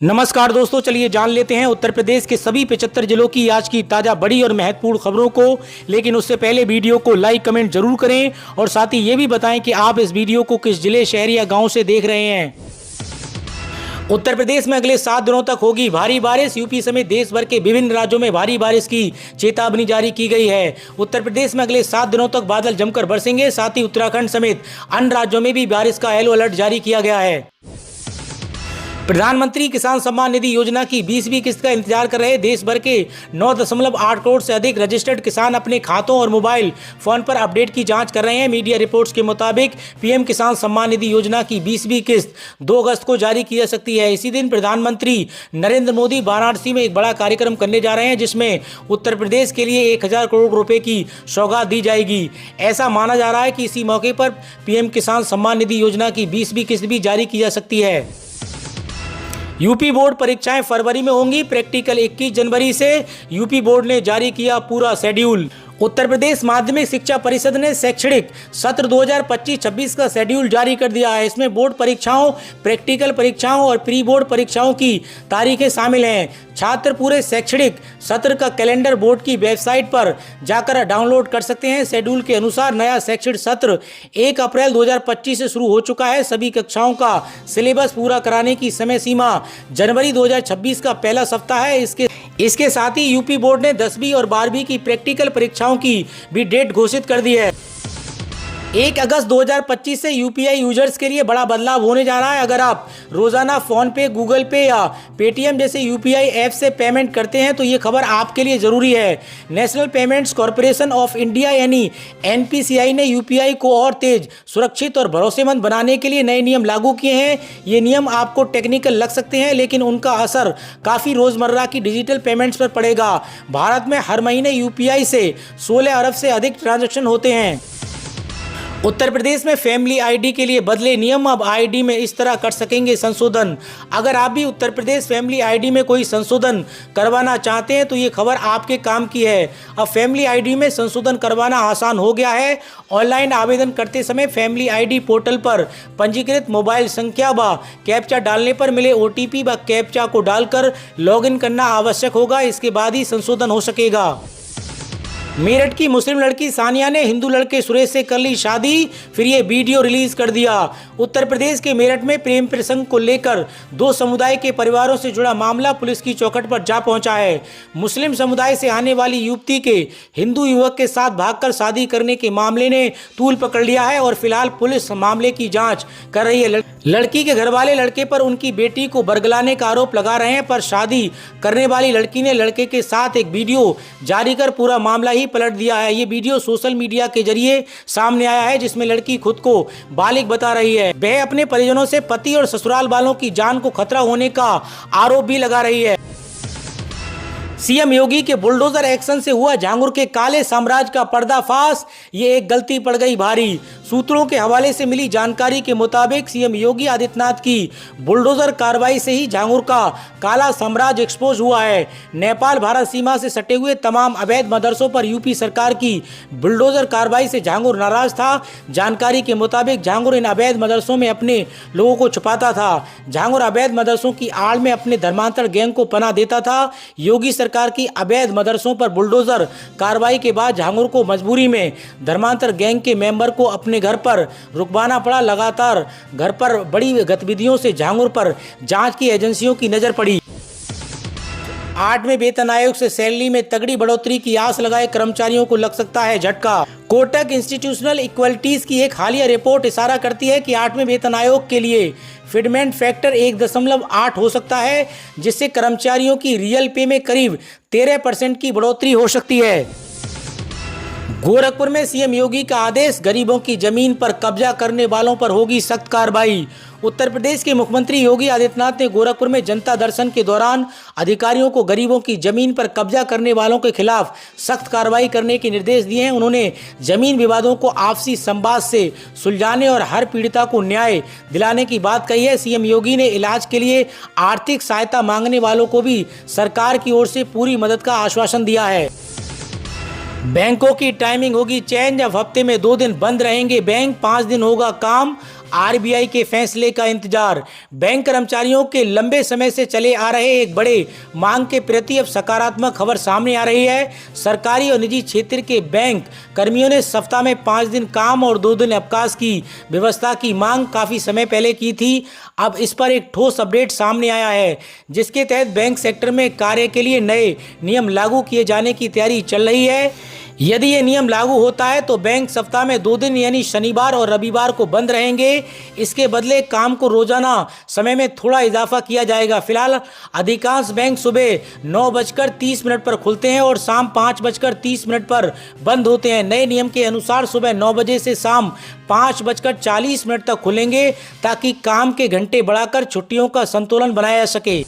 नमस्कार दोस्तों, चलिए जान लेते हैं उत्तर प्रदेश के सभी 75 जिलों की आज की ताज़ा बड़ी और महत्वपूर्ण खबरों को। लेकिन उससे पहले वीडियो को लाइक कमेंट जरूर करें और साथ ही ये भी बताएं कि आप इस वीडियो को किस जिले, शहर या गांव से देख रहे हैं। उत्तर प्रदेश में अगले 7 दिनों तक होगी भारी बारिश। यूपी समेत देश भर के विभिन्न राज्यों में भारी बारिश की चेतावनी जारी की गई है। उत्तर प्रदेश में अगले 7 दिनों तक बादल जमकर बरसेंगे। साथ ही उत्तराखंड समेत अन्य राज्यों में भी बारिश का येलो अलर्ट जारी किया गया है। प्रधानमंत्री किसान सम्मान निधि योजना की 20वीं किस्त का इंतजार कर रहे देश भर के 9.8 करोड़ से अधिक रजिस्टर्ड किसान अपने खातों और मोबाइल फोन पर अपडेट की जांच कर रहे हैं। मीडिया रिपोर्ट्स के मुताबिक पीएम किसान सम्मान निधि योजना की 20वीं किस्त 2 अगस्त को जारी की जा सकती है। इसी दिन प्रधानमंत्री नरेंद्र मोदी वाराणसी में एक बड़ा कार्यक्रम करने जा रहे हैं, जिसमें उत्तर प्रदेश के लिए 1000 करोड़ रुपए की सौगात दी जाएगी। ऐसा माना जा रहा है कि इसी मौके पर पीएम किसान सम्मान निधि योजना की 20वीं किस्त भी जारी की जा सकती है। यूपी बोर्ड परीक्षाएं फरवरी में होंगी। प्रैक्टिकल 21 जनवरी से यूपी बोर्ड ने जारी किया पूरा शेड्यूल। उत्तर प्रदेश माध्यमिक शिक्षा परिषद ने शैक्षणिक सत्र 2025-26 का शेड्यूल जारी कर दिया है। इसमें बोर्ड परीक्षाओं, प्रैक्टिकल परीक्षाओं और प्री बोर्ड परीक्षाओं की तारीखें शामिल हैं। छात्र पूरे शैक्षणिक सत्र का कैलेंडर बोर्ड की वेबसाइट पर जाकर डाउनलोड कर सकते हैं। शेड्यूल के अनुसार नया शैक्षणिक सत्र 1 अप्रैल 2025 से शुरू हो चुका है। सभी कक्षाओं का सिलेबस पूरा कराने की समय सीमा जनवरी 2026 का पहला सप्ताह है। इसके साथ ही यूपी बोर्ड ने 10वीं और 12वीं की प्रैक्टिकल परीक्षाओं की भी डेट घोषित कर दी है। 1 अगस्त 2025 से यूपीआई यूजर्स के लिए बड़ा बदलाव होने जा रहा है। अगर आप रोजाना फोन पे, गूगल पे या पेटीएम जैसे यूपीआई ऐप से पेमेंट करते हैं तो ये खबर आपके लिए जरूरी है। National payments corporation of India यानी एनपीसीआई ने यूपीआई को और तेज, सुरक्षित और भरोसेमंद बनाने के लिए नए नियम लागू किए हैं। ये नियम आपको टेक्निकल लग सकते हैं, लेकिन उनका असर काफ़ी रोजमर्रा की डिजिटल पेमेंट्स पर पड़ेगा। भारत में हर महीने यूपीआई से 16 अरब से अधिक ट्रांजैक्शन होते हैं। उत्तर प्रदेश में फैमिली आईडी के लिए बदले नियम। अब आईडी में इस तरह कर सकेंगे संशोधन। अगर आप भी उत्तर प्रदेश फैमिली आईडी में कोई संशोधन करवाना चाहते हैं तो ये खबर आपके काम की है। अब फैमिली आईडी में संशोधन करवाना आसान हो गया है। ऑनलाइन आवेदन करते समय फैमिली आईडी पोर्टल पर पंजीकृत मोबाइल संख्या व कैप्चा डालने पर मिले ओटीपी व कैप्चा को डालकर लॉगिन करना आवश्यक होगा। इसके बाद ही संशोधन हो सकेगा। मेरठ की मुस्लिम लड़की सानिया ने हिंदू लड़के सुरेश से कर ली शादी, फिर ये वीडियो रिलीज कर दिया। उत्तर प्रदेश के मेरठ में प्रेम प्रसंग को लेकर 2 समुदाय के परिवारों से जुड़ा मामला पुलिस की चौखट पर जा पहुंचा है। मुस्लिम समुदाय से आने वाली युवती के हिंदू युवक के साथ भागकर शादी करने के मामले ने तूल पकड़ लिया है और फिलहाल पुलिस मामले की जाँच कर रही है। लड़की के घर वाले लड़के पर उनकी बेटी को बरगलाने का आरोप लगा रहे हैं, पर शादी करने वाली लड़की ने लड़के के साथ एक वीडियो जारी कर पूरा मामला ही पलट दिया है। ये वीडियो सोशल मीडिया के जरिए सामने आया है, जिसमें लड़की खुद को बालिग बता रही है। वह अपने परिजनों से पति और ससुराल वालों की जान को खतरा होने का आरोप भी लगा रही है। सीएम योगी के बुलडोजर एक्शन से हुआ झांगुर के काले साम्राज्य का पर्दाफाश। ये एक गलती पड़ गई भारी। सूत्रों के हवाले से मिली जानकारी के मुताबिक सीएम योगी आदित्यनाथ की बुलडोजर कार्रवाई से ही झांगुर का काला साम्राज्य एक्सपोज हुआ है। नेपाल भारत सीमा से सटे हुए तमाम अवैध मदरसों पर यूपी सरकार की बुलडोजर कार्रवाई से झांगुर नाराज था। जानकारी के मुताबिक झांगुर इन अवैध मदरसों में अपने लोगों को छुपाता था। झांगुर अवैध मदरसों की आड़ में अपने धर्मांतर गैंग को पनाह देता था। योगी सरकार की अवैध मदरसों पर बुलडोजर कार्रवाई के बाद झांगुर को मजबूरी में धर्मांतर गैंग के मेंबर को अपने घर पर रुकवाना पड़ा। लगातार घर पर बड़ी गतिविधियों से झांगुर पर जांच की एजेंसियों की नजर पड़ी। 8वें वेतन आयोग से सैलरी में तगड़ी बढ़ोतरी की आस लगाए कर्मचारियों को लग सकता है झटका। कोटक इंस्टीट्यूशनल इक्वलिटीज की एक हालिया रिपोर्ट इशारा करती है कि 8वें वेतन आयोग के लिए फिटमेंट फैक्टर 1.8 हो सकता है, जिससे कर्मचारियों की रियल पे में करीब 13% की बढ़ोतरी हो सकती है। गोरखपुर में सीएम योगी का आदेश, गरीबों की जमीन पर कब्जा करने वालों पर होगी सख्त कार्रवाई। उत्तर प्रदेश के मुख्यमंत्री योगी आदित्यनाथ ने गोरखपुर में जनता दर्शन के दौरान अधिकारियों को गरीबों की जमीन पर कब्जा करने वालों के खिलाफ सख्त कार्रवाई करने के निर्देश दिए हैं। उन्होंने जमीन विवादों को आपसी संवाद से सुलझाने और हर पीड़िता को न्याय दिलाने की बात कही है। सीएम योगी ने इलाज के लिए आर्थिक सहायता मांगने वालों को भी सरकार की ओर से पूरी मदद का आश्वासन दिया है। बैंकों की टाइमिंग होगी चेंज। अब हफ्ते में 2 दिन बंद रहेंगे बैंक, 5 दिन होगा काम। आरबीआई के फैसले का इंतजार। बैंक कर्मचारियों के लंबे समय से चले आ रहे एक बड़े मांग के प्रति अब सकारात्मक खबर सामने आ रही है। सरकारी और निजी क्षेत्र के बैंक कर्मियों ने सप्ताह में 5 दिन काम और 2 दिन अवकाश की व्यवस्था की मांग काफी समय पहले की थी। अब इस पर एक ठोस अपडेट सामने आया है, जिसके तहत बैंक सेक्टर में कार्य के लिए नए नियम लागू किए जाने की तैयारी चल रही है। यदि ये नियम लागू होता है तो बैंक सप्ताह में 2 दिन यानी शनिवार और रविवार को बंद रहेंगे। इसके बदले काम को रोजाना समय में थोड़ा इजाफा किया जाएगा। फिलहाल अधिकांश बैंक सुबह 9:30 पर खुलते हैं और शाम 5:30 पर बंद होते हैं। नए नियम के अनुसार सुबह 9 बजे से शाम 5:40 तक खुलेंगे, ताकि काम के घंटे बढ़ाकर छुट्टियों का संतुलन बनाया जा सके।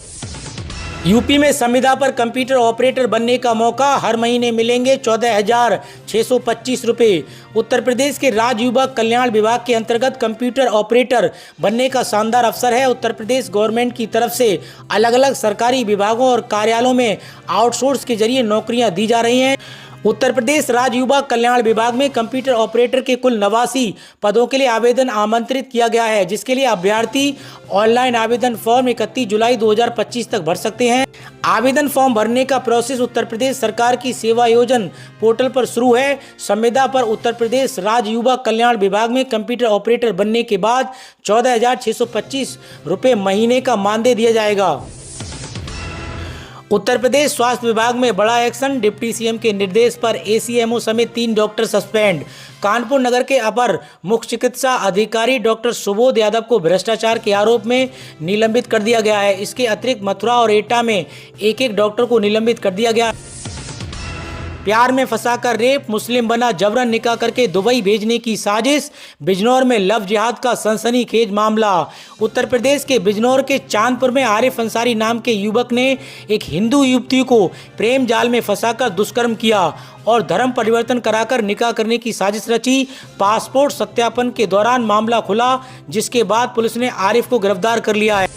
यूपी में संविदा पर कंप्यूटर ऑपरेटर बनने का मौका, हर महीने मिलेंगे 14,625 रुपये। उत्तर प्रदेश के राज्य युवा कल्याण विभाग के अंतर्गत कंप्यूटर ऑपरेटर बनने का शानदार अवसर है। उत्तर प्रदेश गवर्नमेंट की तरफ से अलग अलग सरकारी विभागों और कार्यालयों में आउटसोर्स के जरिए नौकरियां दी जा रही हैं। उत्तर प्रदेश राज्य युवा कल्याण विभाग में कंप्यूटर ऑपरेटर के कुल 89 पदों के लिए आवेदन आमंत्रित किया गया है, जिसके लिए अभ्यर्थी ऑनलाइन आवेदन फॉर्म 31 जुलाई 2025 तक भर सकते हैं। आवेदन फॉर्म भरने का प्रोसेस उत्तर प्रदेश सरकार की सेवा योजना पोर्टल पर शुरू है। संविदा पर उत्तर प्रदेश राज्य युवा कल्याण विभाग में कंप्यूटर ऑपरेटर बनने के बाद 14,625 रुपये महीने का मानदेय दिया जाएगा। उत्तर प्रदेश स्वास्थ्य विभाग में बड़ा एक्शन, डिप्टी सीएम के निर्देश पर एसीएमओ समेत 3 डॉक्टर सस्पेंड। कानपुर नगर के अपर मुख्य चिकित्सा अधिकारी डॉक्टर सुबोध यादव को भ्रष्टाचार के आरोप में निलंबित कर दिया गया है। इसके अतिरिक्त मथुरा और एटा में एक डॉक्टर को निलंबित कर दिया गया। प्यार में फंसाकर रेप, मुस्लिम बना जबरन निकाह करके दुबई भेजने की साजिश। बिजनौर में लव जिहाद का सनसनीखेज मामला। उत्तर प्रदेश के बिजनौर के चांदपुर में आरिफ अंसारी नाम के युवक ने एक हिंदू युवती को प्रेम जाल में फंसाकर दुष्कर्म किया और धर्म परिवर्तन कराकर निकाह करने की साजिश रची। पासपोर्ट सत्यापन के दौरान मामला खुला, जिसके बाद पुलिस ने आरिफ को गिरफ्तार कर लिया है।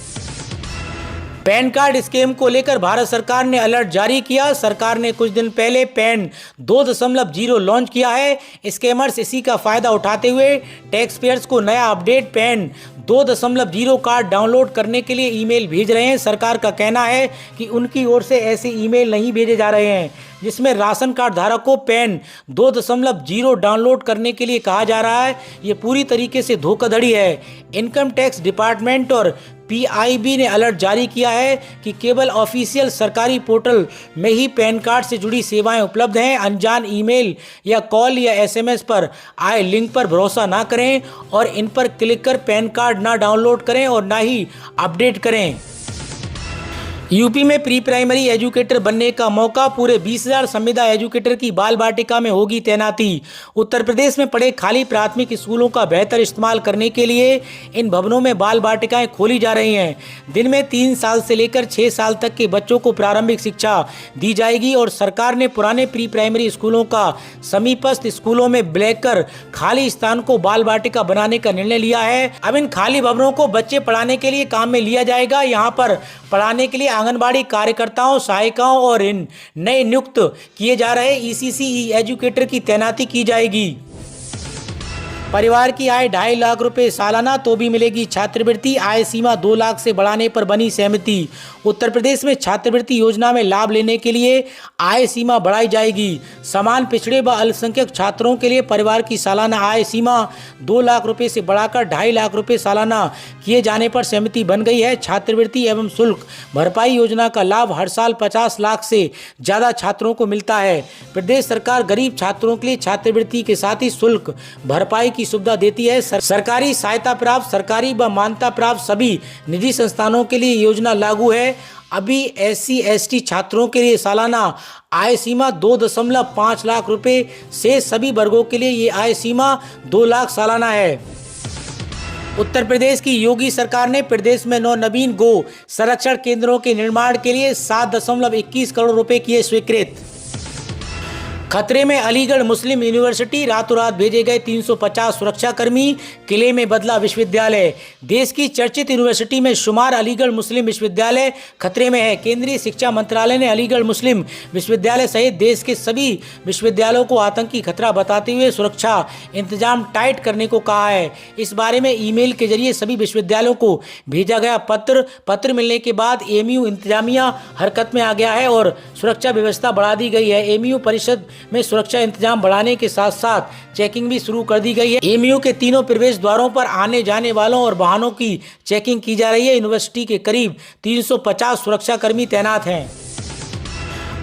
पैन कार्ड स्कैम को लेकर भारत सरकार ने अलर्ट जारी किया। सरकार ने कुछ दिन पहले पैन 2.0 लॉन्च किया है। स्कैमर्स इसी का फायदा उठाते हुए टैक्स पेयर्स को नया अपडेट पैन 2.0 कार्ड डाउनलोड करने के लिए ईमेल भेज रहे हैं। सरकार का कहना है कि उनकी ओर से ऐसे ईमेल नहीं भेजे जा रहे हैं जिसमें राशन कार्ड धारक को पैन 2.0 डाउनलोड करने के लिए कहा जा रहा है। ये पूरी तरीके से धोखाधड़ी है। इनकम टैक्स डिपार्टमेंट और पीआईबी ने अलर्ट जारी किया है कि केवल ऑफिशियल सरकारी पोर्टल में ही पैन कार्ड से जुड़ी सेवाएं उपलब्ध हैं। अनजान ईमेल या कॉल या एसएमएस पर आए लिंक पर भरोसा ना करें और इन पर क्लिक कर पैन कार्ड ना डाउनलोड करें और ना ही अपडेट करें। यूपी में प्री प्राइमरी एजुकेटर बनने का मौका, पूरे 20,000 संविदा एजुकेटर की बाल बाटिका में होगी तैनाती। उत्तर प्रदेश में पड़े खाली प्राथमिक स्कूलों का बेहतर इस्तेमाल करने के लिए इन भवनों में बाल बाटिकाएं खोली जा रही हैं। दिन में 3 साल से लेकर 6 साल तक के बच्चों को प्रारंभिक शिक्षा दी जाएगी और सरकार ने पुराने प्री प्राइमरी स्कूलों का समीपस्थ स्कूलों में ब्लैक कर खाली स्थान को बाल बाटिका बनाने का निर्णय लिया है। अब इन खाली भवनों को बच्चे पढ़ाने के लिए काम में लिया जाएगा। यहाँ पर पढ़ाने के लिए आंगनबाड़ी कार्यकर्ताओं, सहायिकाओं और इन नए नियुक्त किए जा रहे ईसीसी एजुकेटर की तैनाती की जाएगी। परिवार की आय 2.5 लाख रुपए सालाना तो भी मिलेगी छात्रवृत्ति, आय सीमा 2 लाख से बढ़ाने पर बनी सहमति। उत्तर प्रदेश में छात्रवृत्ति योजना में लाभ लेने के लिए आय सीमा बढ़ाई जाएगी। समान पिछड़े व अल्पसंख्यक छात्रों के लिए परिवार की सालाना आय सीमा 2 लाख रुपए से बढ़ाकर 2.5 लाख रुपए सालाना किए जाने पर सहमति बन गई है। छात्रवृत्ति एवं शुल्क भरपाई योजना का लाभ हर साल 50 लाख से ज़्यादा छात्रों को मिलता है। प्रदेश सरकार गरीब छात्रों के लिए छात्रवृत्ति के साथ ही शुल्क भरपाई की सुविधा देती है। सरकारी सहायता प्राप्त, सरकारी व मान्यता प्राप्त सभी निजी संस्थानों के लिए योजना लागू है। अभी SC/ST छात्रों के लिए सालाना आय सीमा 2.5 लाख रुपए से सभी वर्गों के लिए ये आय सीमा 2 लाख सालाना है। उत्तर प्रदेश की योगी सरकार ने प्रदेश में 9 नवीन गो संरक्षण केंद्रों के निर्माण के लिए 7.21 करोड़ रुपए किए स्वीकृत। खतरे में अलीगढ़ मुस्लिम यूनिवर्सिटी, रातों रात भेजे गए 350 सुरक्षाकर्मी, किले में बदला विश्वविद्यालय। देश की चर्चित यूनिवर्सिटी में शुमार अलीगढ़ मुस्लिम विश्वविद्यालय खतरे में है। केंद्रीय शिक्षा मंत्रालय ने अलीगढ़ मुस्लिम विश्वविद्यालय सहित देश के सभी विश्वविद्यालयों को आतंकी खतरा बताते हुए सुरक्षा इंतजाम टाइट करने को कहा है। इस बारे में ईमेल के जरिए सभी विश्वविद्यालयों को भेजा गया पत्र मिलने के बाद एमयू इंतजामिया हरकत में आ गया है और सुरक्षा व्यवस्था बढ़ा दी गई है। एमयू परिषद में सुरक्षा इंतजाम बढ़ाने के साथ साथ चेकिंग भी शुरू कर दी गई है। एमयू के तीनों प्रवेश द्वारों पर आने जाने वालों और वाहनों की चेकिंग की जा रही है। यूनिवर्सिटी के करीब 350 सुरक्षाकर्मी तैनात हैं।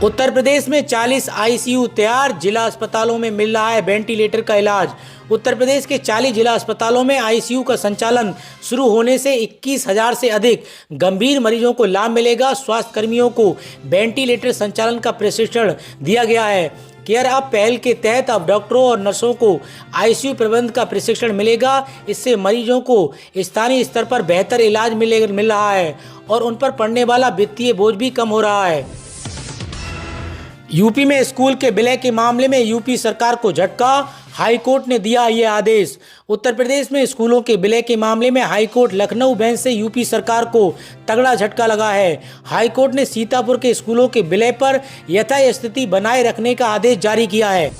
उत्तर प्रदेश में 40 आईसीयू तैयार, जिला अस्पतालों में मिल रहा है वेंटिलेटर का इलाज। उत्तर प्रदेश के 40 जिला अस्पतालों में आईसीयू का संचालन शुरू होने से 21,000 से अधिक गंभीर मरीजों को लाभ मिलेगा। स्वास्थ्य कर्मियों को वेंटिलेटर संचालन का प्रशिक्षण दिया गया है। केयर अप पहल के तहत अब डॉक्टरों और नर्सों को आईसीयू प्रबंध का प्रशिक्षण मिलेगा। इससे मरीजों को स्थानीय स्तर पर बेहतर इलाज मिल रहा है और उन पर पड़ने वाला वित्तीय बोझ भी कम हो रहा है। यूपी में स्कूल के विलय के मामले में यूपी सरकार को झटका, हाईकोर्ट ने दिया ये आदेश। उत्तर प्रदेश में स्कूलों के विलय के मामले में हाईकोर्ट लखनऊ बेंच से यूपी सरकार को तगड़ा झटका लगा है। हाईकोर्ट ने सीतापुर के स्कूलों के विलय पर यथास्थिति बनाए रखने का आदेश जारी किया है।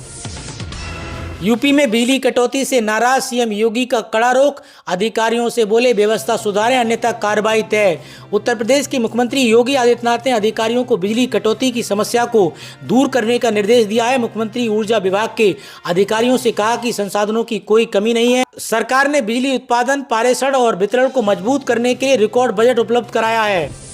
यूपी में बिजली कटौती से नाराज सीएम योगी का कड़ा रोक, अधिकारियों से बोले व्यवस्था सुधारें अन्यथा कार्रवाई तय। उत्तर प्रदेश के मुख्यमंत्री योगी आदित्यनाथ ने अधिकारियों को बिजली कटौती की समस्या को दूर करने का निर्देश दिया है। मुख्यमंत्री ऊर्जा विभाग के अधिकारियों से कहा कि संसाधनों की कोई कमी नहीं है। सरकार ने बिजली उत्पादन, पारेषण और वितरण को मजबूत करने के लिए रिकॉर्ड बजट उपलब्ध कराया है।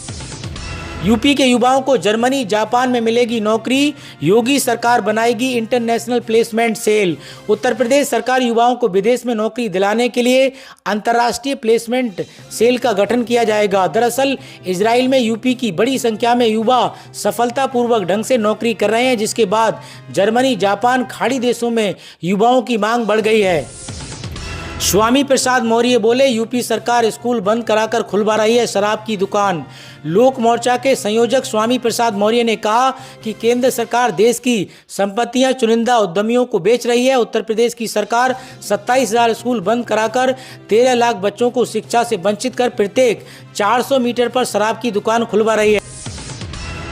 यूपी के युवाओं को जर्मनी, जापान में मिलेगी नौकरी, योगी सरकार बनाएगी international placement cell. Uttar Pradesh सरकार युवाओं को विदेश में नौकरी दिलाने के लिए अंतर्राष्ट्रीय प्लेसमेंट सेल का गठन किया जाएगा। दरअसल इजराइल में यूपी की बड़ी संख्या में युवा सफलतापूर्वक ढंग से नौकरी कर रहे हैं, जिसके बाद जर्मनी, जापान, खाड़ी देशों में युवाओं की मांग बढ़ गई है। स्वामी प्रसाद मौर्य बोले, यूपी सरकार स्कूल बंद कराकर खुलवा रही है शराब की दुकान। लोक मोर्चा के संयोजक स्वामी प्रसाद मौर्य ने कहा कि केंद्र सरकार देश की संपत्तियां चुनिंदा उद्यमियों को बेच रही है। उत्तर प्रदेश की सरकार 27,000 स्कूल बंद कराकर 13 लाख बच्चों को शिक्षा से वंचित कर प्रत्येक 400 मीटर पर शराब की दुकान खुलवा रही है।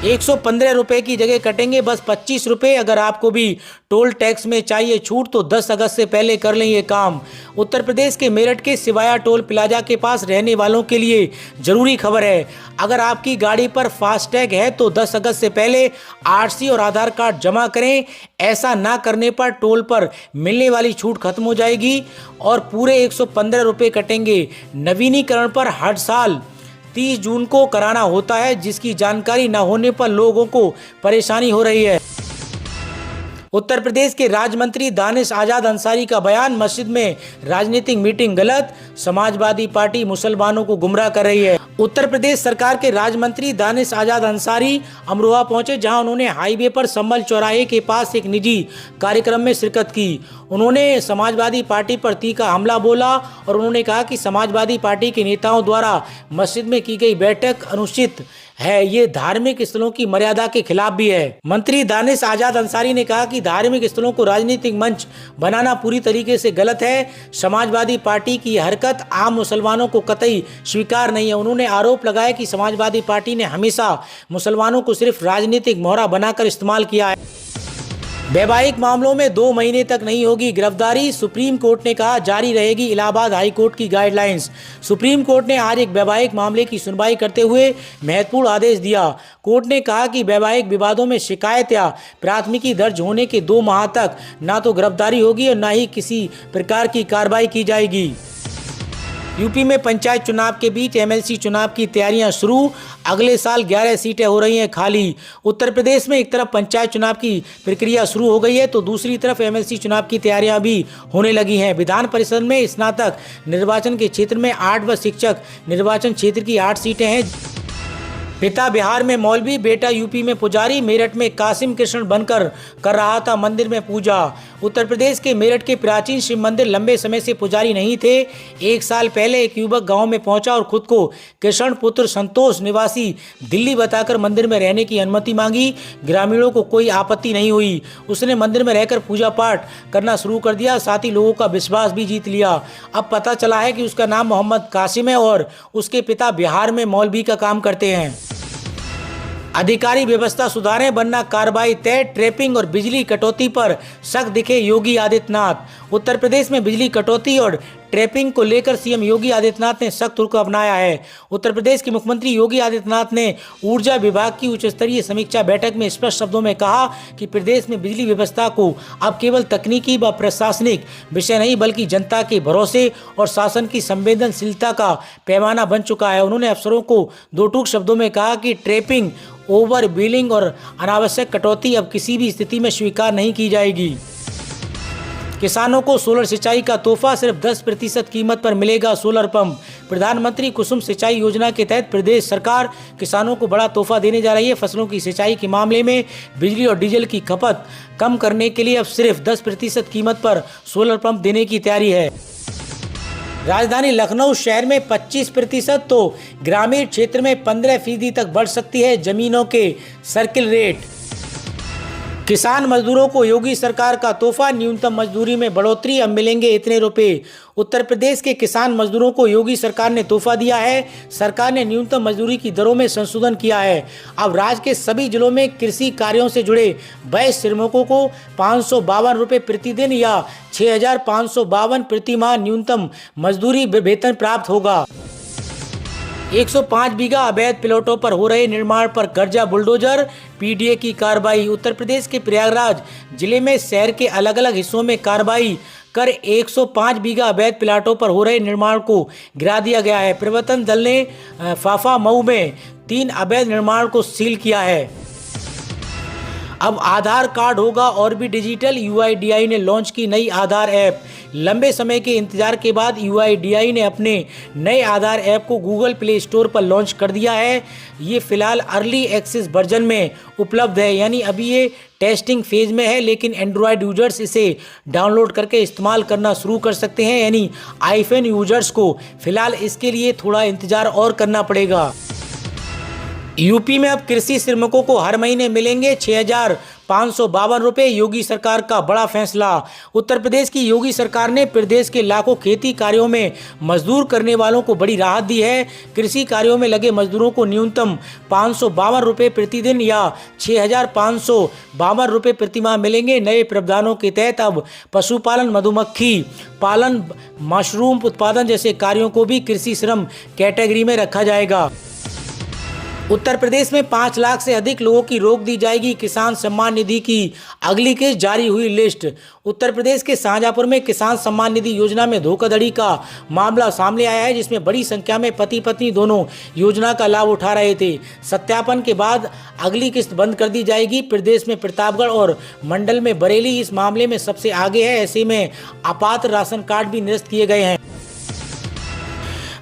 115 रुपए की जगह कटेंगे बस 25 रुपए। अगर आपको भी टोल टैक्स में चाहिए छूट तो 10 अगस्त से पहले कर लें ये काम। उत्तर प्रदेश के मेरठ के सिवाया टोल प्लाजा के पास रहने वालों के लिए जरूरी खबर है। अगर आपकी गाड़ी पर फास्टैग है तो 10 अगस्त से पहले आरसी और आधार कार्ड जमा करें। ऐसा ना करने पर टोल पर मिलने वाली छूट खत्म हो जाएगी और पूरे 115 रुपए कटेंगे। नवीनीकरण पर हर साल 30 जून को कराना होता है, जिसकी जानकारी न होने पर लोगों को परेशानी हो रही है। उत्तर प्रदेश के राज्य मंत्री दानिश आजाद अंसारी का बयान, मस्जिद में राजनीतिक मीटिंग गलत, समाजवादी पार्टी मुसलमानों को गुमराह कर रही है। उत्तर प्रदेश सरकार के राज्य मंत्री दानिश आजाद अंसारी अमरोहा पहुंचे, जहां उन्होंने हाईवे पर संभल चौराहे के पास एक निजी कार्यक्रम में शिरकत की। उन्होंने समाजवादी पार्टी पर तीखा हमला बोला और उन्होंने कहा कि समाजवादी पार्टी के नेताओं द्वारा मस्जिद में की गई बैठक अनुचित है, ये धार्मिक स्थलों की मर्यादा के खिलाफ भी है। मंत्री दानिश आजाद अंसारी ने कहा कि धार्मिक स्थलों को राजनीतिक मंच बनाना पूरी तरीके से गलत है। समाजवादी पार्टी की हरकत आम मुसलमानों को कतई स्वीकार नहीं है। उन्होंने आरोप लगाया कि समाजवादी पार्टी ने हमेशा मुसलमानों को सिर्फ राजनीतिक मोहरा बनाकर इस्तेमाल किया है। वैवाहिक मामलों में 2 महीने तक नहीं होगी गिरफ्तारी, सुप्रीम कोर्ट ने कहा जारी रहेगी इलाहाबाद हाई कोर्ट की गाइडलाइंस। सुप्रीम कोर्ट ने आज एक वैवाहिक मामले की सुनवाई करते हुए महत्वपूर्ण आदेश दिया। कोर्ट ने कहा कि वैवाहिक विवादों में शिकायत या प्राथमिकी दर्ज होने के 2 माह तक ना तो गिरफ्तारी होगी और न ही किसी प्रकार की कार्रवाई की जाएगी। यूपी में पंचायत चुनाव के बीच एमएलसी चुनाव की तैयारियां शुरू, अगले साल 11 सीटें हो रही हैं खाली। उत्तर प्रदेश में एक तरफ पंचायत चुनाव की प्रक्रिया शुरू हो गई है तो दूसरी तरफ एमएलसी चुनाव की तैयारियां भी होने लगी हैं। विधान परिषद में स्नातक निर्वाचन के क्षेत्र में 8 व शिक्षक निर्वाचन क्षेत्र की 8 सीटें हैं। पिता बिहार में मौलवी, बेटा यूपी में पुजारी, मेरठ में कासिम कृष्ण बनकर कर रहा था मंदिर में पूजा। उत्तर प्रदेश के मेरठ के प्राचीन शिव मंदिर लंबे समय से पुजारी नहीं थे। 1 साल पहले एक युवक गांव में पहुंचा और खुद को कृष्ण पुत्र संतोष निवासी दिल्ली बताकर मंदिर में रहने की अनुमति मांगी। ग्रामीणों को कोई आपत्ति नहीं हुई। उसने मंदिर में रहकर पूजा पाठ करना शुरू कर दिया, साथ ही लोगों का विश्वास भी जीत लिया। अब पता चला है कि उसका नाम मोहम्मद कासिम है और उसके पिता बिहार में मौलवी का काम करते हैं। अधिकारी व्यवस्था सुधारें वरना कार्रवाई तय। ट्रैपिंग और बिजली कटौती पर सख्त दिखे योगी आदित्यनाथ। उत्तर प्रदेश में बिजली कटौती और ट्रैपिंग को लेकर सीएम योगी आदित्यनाथ ने सख्त रुख अपनाया है। उत्तर प्रदेश के मुख्यमंत्री योगी आदित्यनाथ ने ऊर्जा विभाग की उच्च स्तरीय समीक्षा बैठक में स्पष्ट शब्दों में कहा कि प्रदेश में बिजली व्यवस्था को अब केवल तकनीकी व प्रशासनिक विषय नहीं बल्कि जनता के भरोसे और शासन की संवेदनशीलता का पैमाना बन चुका है। उन्होंने अफसरों को दो टूक शब्दों में कहा कि ट्रैपिंग, ओवर बिलिंग और अनावश्यक कटौती अब किसी भी स्थिति में स्वीकार नहीं की जाएगी। किसानों को सोलर सिंचाई का तोहफा, सिर्फ 10% कीमत पर मिलेगा सोलर पंप। प्रधानमंत्री कुसुम सिंचाई योजना के तहत प्रदेश सरकार किसानों को बड़ा तोहफा देने जा रही है। फसलों की सिंचाई के मामले में बिजली और डीजल की खपत कम करने के लिए अब सिर्फ 10% कीमत पर सोलर पंप देने की तैयारी है। राजधानी लखनऊ शहर में 25% तो ग्रामीण क्षेत्र में 15% तक बढ़ सकती है जमीनों के सर्किल रेट। किसान मजदूरों को योगी सरकार का तोहफा, न्यूनतम मजदूरी में बढ़ोतरी, अब मिलेंगे इतने रुपए। उत्तर प्रदेश के किसान मजदूरों को योगी सरकार ने तोहफा दिया है। सरकार ने न्यूनतम मजदूरी की दरों में संशोधन किया है। अब राज्य के सभी जिलों में कृषि कार्यों से जुड़े वयस्क श्रमिकों को 552 रुपये प्रतिदिन या 6,552 प्रति माह न्यूनतम मजदूरी वेतन प्राप्त होगा। 105 बीघा अवैध प्लॉटों पर हो रहे निर्माण पर गर्जा बुलडोजर, पीडीए की कार्रवाई। उत्तर प्रदेश के प्रयागराज जिले में शहर के अलग अलग हिस्सों में कार्रवाई कर 105 बीघा अवैध प्लाटों पर हो रहे निर्माण को गिरा दिया गया है। प्रवर्तन दल ने फाफा मऊ में 3 अवैध निर्माण को सील किया है। अब आधार कार्ड होगा और भी डिजिटल, यूआईडीआई ने लॉन्च की नई आधार ऐप। लंबे समय के इंतजार के बाद यूआईडीआई ने अपने नए आधार ऐप को गूगल प्ले स्टोर पर लॉन्च कर दिया है। ये फिलहाल अर्ली एक्सेस वर्जन में उपलब्ध है, यानी अभी ये टेस्टिंग फेज में है, लेकिन एंड्रॉयड यूजर्स इसे डाउनलोड करके इस्तेमाल करना शुरू कर सकते हैं। यानी आईफोन यूजर्स को फिलहाल इसके लिए थोड़ा इंतजार और करना पड़ेगा। यूपी में अब कृषि श्रमिकों को हर महीने मिलेंगे 6,552 रुपये, योगी सरकार का बड़ा फैसला। उत्तर प्रदेश की योगी सरकार ने प्रदेश के लाखों खेती कार्यों में मजदूर करने वालों को बड़ी राहत दी है। कृषि कार्यों में लगे मजदूरों को न्यूनतम 552 रुपये प्रतिदिन या 6,552 रुपये प्रतिमाह मिलेंगे। नए प्रावधानों के तहत अब पशुपालन, मधुमक्खी पालन, मशरूम उत्पादन जैसे कार्यों को भी कृषि श्रम कैटेगरी में रखा जाएगा। उत्तर प्रदेश में 5 लाख से अधिक लोगों की रोक दी जाएगी किसान सम्मान निधि की अगली किस्त, जारी हुई लिस्ट। उत्तर प्रदेश के शाहजहांपुर में किसान सम्मान निधि योजना में धोखाधड़ी का मामला सामने आया है, जिसमें बड़ी संख्या में पति पत्नी दोनों योजना का लाभ उठा रहे थे। सत्यापन के बाद अगली किस्त बंद कर दी जाएगी। प्रदेश में प्रतापगढ़ और मंडल में बरेली इस मामले में सबसे आगे है। ऐसे में अपात्र राशन कार्ड भी निरस्त किए गए हैं।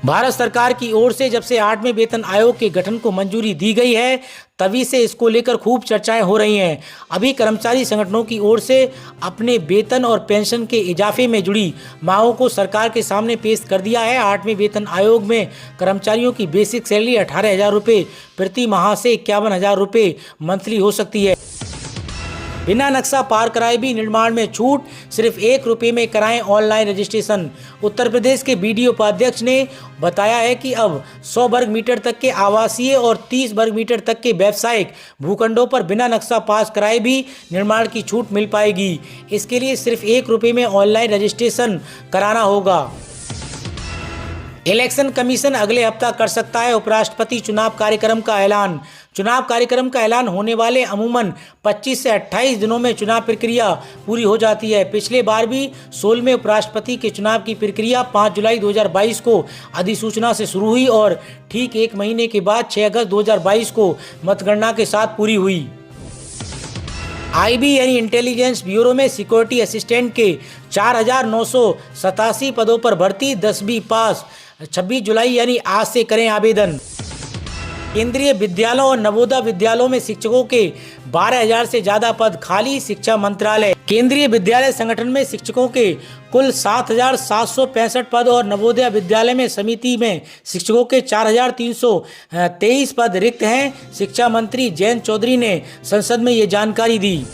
भारत सरकार की ओर से जब से 8वें वेतन आयोग के गठन को मंजूरी दी गई है, तभी से इसको लेकर खूब चर्चाएं हो रही हैं। अभी कर्मचारी संगठनों की ओर से अपने वेतन और पेंशन के इजाफे में जुड़ी मांगों को सरकार के सामने पेश कर दिया है। 8वें वेतन आयोग में कर्मचारियों की बेसिक सैलरी 18,000 रुपये प्रति माह से 51,000 रुपये मंथली हो सकती है। बिना नक्शा पार कराए भी निर्माण में छूट, सिर्फ 1 रुपये में कराएं ऑनलाइन रजिस्ट्रेशन। उत्तर प्रदेश के बीडीओ उपाध्यक्ष ने बताया है कि अब 100 वर्ग मीटर तक के आवासीय और 30 वर्ग मीटर तक के व्यावसायिक भूखंडों पर बिना नक्शा पास कराए भी निर्माण की छूट मिल पाएगी। इसके लिए सिर्फ 1 रुपये में ऑनलाइन रजिस्ट्रेशन कराना होगा। इलेक्शन कमीशन अगले हफ्ता कर सकता है उपराष्ट्रपति चुनाव कार्यक्रम का ऐलान। चुनाव कार्यक्रम का ऐलान होने वाले अमूमन 25 से 28 दिनों में चुनाव प्रक्रिया पूरी हो जाती है। पिछले बार भी 16वें उपराष्ट्रपति के चुनाव की प्रक्रिया 5 जुलाई 2022 को अधिसूचना से शुरू हुई और ठीक 1 महीने के बाद 6 अगस्त 2022 को मतगणना के साथ पूरी हुई। आईबी यानी इंटेलिजेंस ब्यूरो में सिक्योरिटी असिस्टेंट के 4,987 पदों पर भर्ती, 10वीं पास। 26 जुलाई यानी आज से करें आवेदन। केंद्रीय विद्यालयों और नवोदय विद्यालयों में शिक्षकों के 12,000 से ज़्यादा पद खाली, शिक्षा मंत्रालय। केंद्रीय विद्यालय संगठन में शिक्षकों के कुल 7,765 पद और नवोदय विद्यालय में समिति में शिक्षकों के 4,323 पद रिक्त हैं। शिक्षा मंत्री जयंत चौधरी ने संसद में ये जानकारी दी।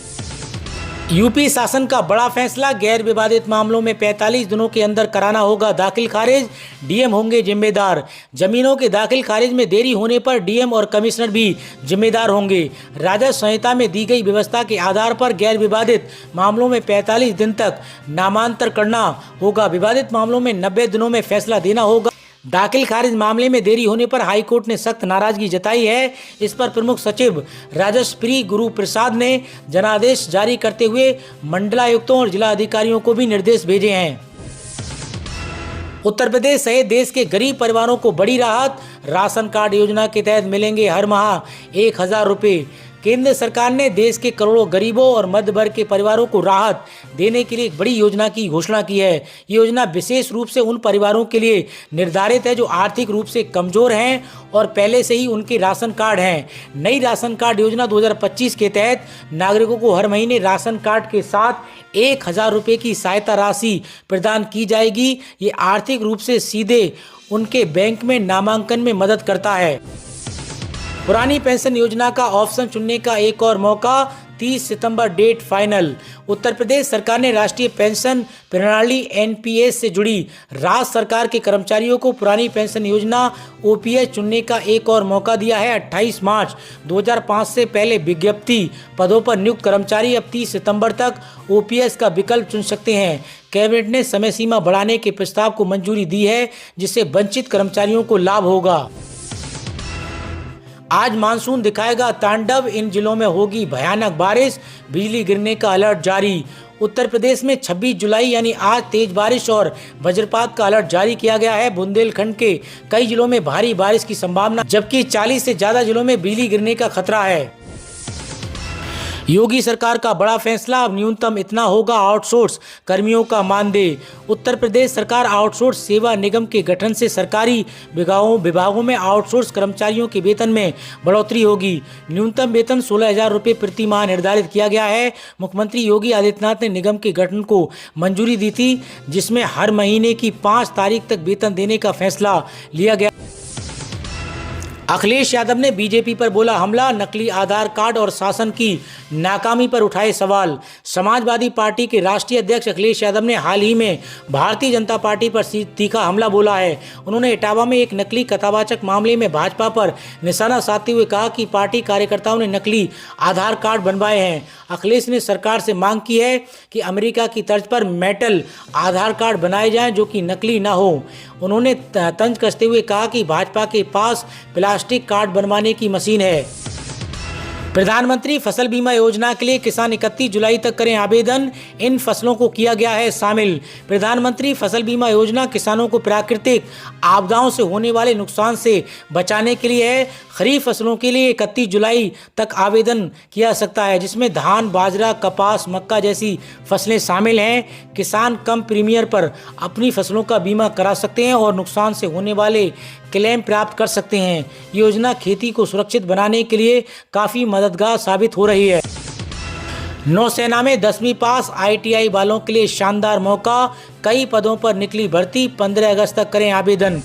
यूपी शासन का बड़ा फैसला, गैर विवादित मामलों में 45 दिनों के अंदर कराना होगा दाखिल खारिज, डीएम होंगे जिम्मेदार। जमीनों के दाखिल खारिज में देरी होने पर डीएम और कमिश्नर भी जिम्मेदार होंगे। राजस्व संहिता में दी गई व्यवस्था के आधार पर गैर विवादित मामलों में 45 दिन तक नामांतर करना होगा। विवादित मामलों में 90 दिनों में फैसला देना होगा। दाखिल खारिज मामले में देरी होने पर हाईकोर्ट ने सख्त नाराजगी जताई है। इस पर प्रमुख सचिव राजस्व प्री गुरु प्रसाद ने जनादेश जारी करते हुए मंडलायुक्तों और जिला अधिकारियों को भी निर्देश भेजे हैं। उत्तर प्रदेश सहित देश के गरीब परिवारों को बड़ी राहत, राशन कार्ड योजना के तहत मिलेंगे हर माह 1,000 रुपये। केंद्र सरकार ने देश के करोड़ों गरीबों और मध्य वर्ग के परिवारों को राहत देने के लिए एक बड़ी योजना की घोषणा की है। ये योजना विशेष रूप से उन परिवारों के लिए निर्धारित है जो आर्थिक रूप से कमजोर हैं और पहले से ही उनके राशन कार्ड हैं। नई राशन कार्ड योजना 2025 के तहत नागरिकों को हर महीने राशन कार्ड के साथ 1,000 रुपये की सहायता राशि प्रदान की जाएगी। ये आर्थिक रूप से सीधे उनके बैंक में नामांकन में मदद करता है। पुरानी पेंशन योजना का ऑप्शन चुनने का एक और मौका, 30 सितंबर डेट फाइनल। उत्तर प्रदेश सरकार ने राष्ट्रीय पेंशन प्रणाली एनपीएस से जुड़ी राज्य सरकार के कर्मचारियों को पुरानी पेंशन योजना ओपीएस चुनने का एक और मौका दिया है। 28 मार्च 2005 से पहले विज्ञप्ति पदों पर नियुक्त कर्मचारी अब 30 सितंबर तक ओपीएस का विकल्प चुन सकते हैं। कैबिनेट ने समय सीमा बढ़ाने के प्रस्ताव को मंजूरी दी है, जिससे वंचित कर्मचारियों को लाभ होगा। आज मानसून दिखाएगा तांडव, इन जिलों में होगी भयानक बारिश, बिजली गिरने का अलर्ट जारी। उत्तर प्रदेश में 26 जुलाई यानी आज तेज बारिश और वज्रपात का अलर्ट जारी किया गया है। बुंदेलखंड के कई जिलों में भारी बारिश की संभावना, जबकि 40 से ज्यादा जिलों में बिजली गिरने का खतरा है। योगी सरकार का बड़ा फैसला, अब न्यूनतम इतना होगा आउटसोर्स कर्मियों का मानदेय। उत्तर प्रदेश सरकार आउटसोर्स सेवा निगम के गठन से सरकारी विभागों में आउटसोर्स कर्मचारियों के वेतन में बढ़ोतरी होगी। न्यूनतम वेतन 16,000 रुपये प्रति माह निर्धारित किया गया है। मुख्यमंत्री योगी आदित्यनाथ ने निगम के गठन को मंजूरी दी थी, जिसमें हर महीने की 5 तारीख तक वेतन देने का फैसला लिया गया। अखिलेश यादव ने बीजेपी पर बोला हमला, नकली आधार कार्ड और शासन की नाकामी पर उठाए सवाल। समाजवादी पार्टी के राष्ट्रीय अध्यक्ष अखिलेश यादव ने हाल ही में भारतीय जनता पार्टी पर तीखा हमला बोला है। उन्होंने इटावा में एक नकली कथावाचक मामले में भाजपा पर निशाना साधते हुए कहा कि पार्टी कार्यकर्ताओं ने नकली आधार कार्ड बनवाए हैं। अखिलेश ने सरकार से मांग की है कि अमेरिका की तर्ज पर मेटल आधार कार्ड बनाए जाएं जो कि नकली ना हो। उन्होंने तंज कसते हुए कहा कि भाजपा के पास प्लास्टिक कार्ड बनवाने की मशीन है। प्रधानमंत्री फसल बीमा योजना के लिए किसान 31 जुलाई तक करें आवेदन, इन फसलों को किया गया है शामिल। प्रधानमंत्री फसल बीमा योजना किसानों को प्राकृतिक आपदाओं से होने वाले नुकसान से बचाने के लिए है। खरीफ फसलों के लिए 31 जुलाई तक आवेदन किया सकता है, जिसमें धान, बाजरा, कपास, मक्का जैसी फसलें शामिल हैं। किसान कम प्रीमियर पर अपनी फसलों का बीमा करा सकते हैं और नुकसान से होने वाले क्लेम प्राप्त कर सकते हैं। योजना खेती को सुरक्षित बनाने के लिए काफ़ी मददगार साबित हो रही है। नौसेना में 10वीं पास ITI वालों के लिए शानदार मौका, कई पदों पर निकली भर्ती, 15 अगस्त तक करें आवेदन।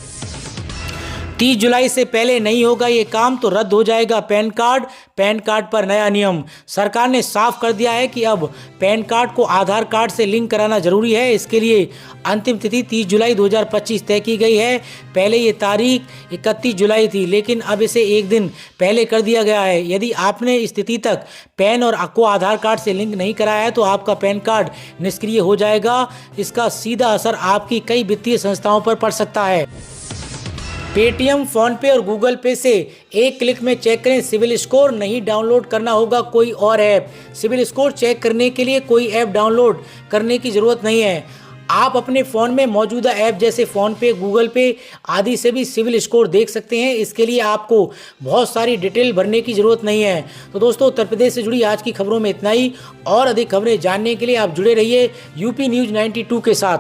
30 जुलाई से पहले नहीं होगा ये काम तो रद्द हो जाएगा पैन कार्ड। पैन कार्ड पर नया नियम, सरकार ने साफ कर दिया है कि अब पैन कार्ड को आधार कार्ड से लिंक कराना जरूरी है। इसके लिए अंतिम तिथि 30 जुलाई 2025 तय की गई है। पहले ये तारीख 31 जुलाई थी, लेकिन अब इसे एक दिन पहले कर दिया गया है। यदि आपने इस तिथि तक पैन और को आधार कार्ड से लिंक नहीं कराया है तो आपका पैन कार्ड निष्क्रिय हो जाएगा। इसका सीधा असर आपकी कई वित्तीय संस्थाओं पर पड़ सकता है। पेटीएम, फोनपे और गूगल पे से एक क्लिक में चेक करें सिविल स्कोर, नहीं डाउनलोड करना होगा कोई और ऐप। सिविल स्कोर चेक करने के लिए कोई ऐप डाउनलोड करने की ज़रूरत नहीं है। आप अपने फ़ोन में मौजूदा ऐप जैसे फ़ोनपे, गूगल पे आदि से भी सिविल स्कोर देख सकते हैं। इसके लिए आपको बहुत सारी डिटेल भरने की ज़रूरत नहीं है। तो दोस्तों, उत्तर प्रदेश से जुड़ी आज की खबरों में इतना ही। और अधिक खबरें जानने के लिए आप जुड़े रहिए यूपी न्यूज़ 92 के साथ।